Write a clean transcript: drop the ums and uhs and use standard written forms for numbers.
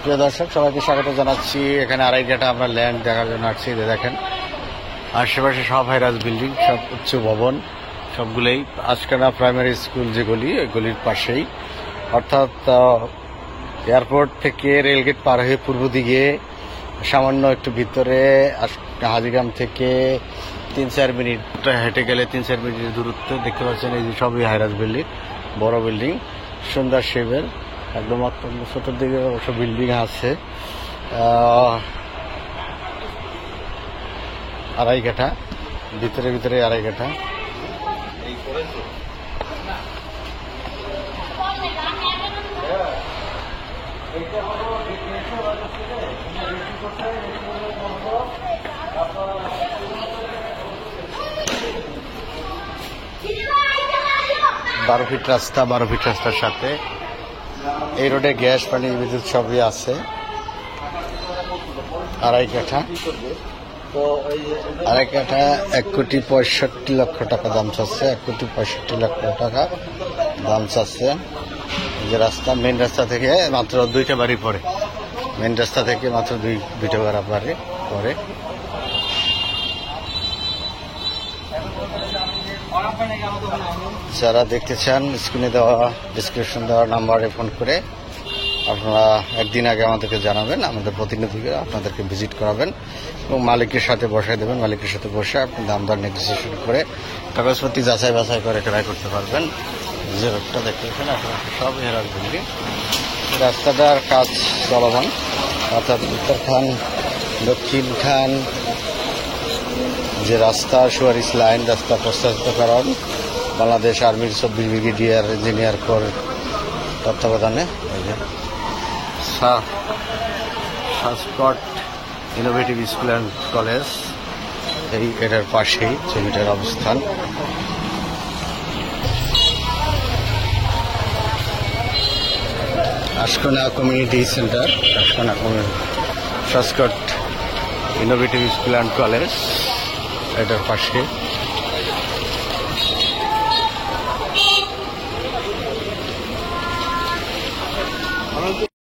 প্রিয় দর্শক, সবাইকে স্বাগত জানাচ্ছি। এখানে আড়াইঘাটা আমরা ল্যান্ড দেখার জন্য আসছি। দেখেন আশেপাশে সব হাইরাজ বিল্ডিং, সব উচ্চ ভবন, সবগুলোই আশকানা প্রাইমারি স্কুল যে গলি, ওই গলির পাশেই, অর্থাৎ এয়ারপোর্ট থেকে রেলগেট পার হয়ে পূর্ব দিকে সামান্য একটু ভিতরে হাজিগ্রাম থেকে 3-4 মিনিট হেঁটে গেলে 3-4 মিনিটের দূরত্ব দেখতে পাচ্ছেন। এই যে সবই হাইরাজ বিল্ডিং, বড় বিল্ডিং, সুন্দর শেপের, একদম অত্যন্ত ছোটোর দিকে অবশ্য বিল্ডিং আছে। আড়াইঘাটা ভিতরে আড়াইঘাটা। বারো ফিট রাস্তার সাথে এই রোডে গ্যাস, পানি, বিদ্যুৎ সবই আছে। আড়াইঘাটা 1,65,00,000 টাকা দাম চাচ্ছে। 1,65,00,000 টাকা দাম চাচ্ছে। যে রাস্তা, মেন রাস্তা থেকে মাত্র 2টা বাড়ি পড়ে। মেন রাস্তা থেকে মাত্র দুইটা বাড়ি পড়ে। যারা দেখতে চান, স্ক্রিনে দেওয়া, ডিসক্রিপশন দেওয়া নাম্বারে ফোন করে আপনারা একদিন আগে আমাদেরকে জানাবেন। আমাদের প্রতিনিধিকে আপনাদেরকে ভিজিট করাবেন এবং মালিকের সাথে বসায় দেবেন। মালিকের সাথে বসে আপনি দাম দর নেগোসিয়েশন করে কাগজপত্র যাচাই বাছাই করে ক্রয় করতে পারবেন। যে রোডটা দেখতেছেন আপনারা সব হেরাজ বিল্ডিং। রাস্তাটার কাজ চলমান, অর্থাৎ উত্তর খান দক্ষিণ খান যে রাস্তা, সুয়ারিস লাইন রাস্তা প্রস্তাবিতকরণ বাংলাদেশ আর্মির 24 ব্রিগেডিয়ার ইঞ্জিনিয়ার কোর তত্ত্বাবধানে সাসকট ইনোভেটিভ স্কুল অ্যান্ড কলেজ, এটার পাশেই জমিটার অবস্থান। আশকোনা কমিউনিটি সেন্টার, সাসকট ইনোভেটিভ স্কুল অ্যান্ড কলেজ, এটার পাশে।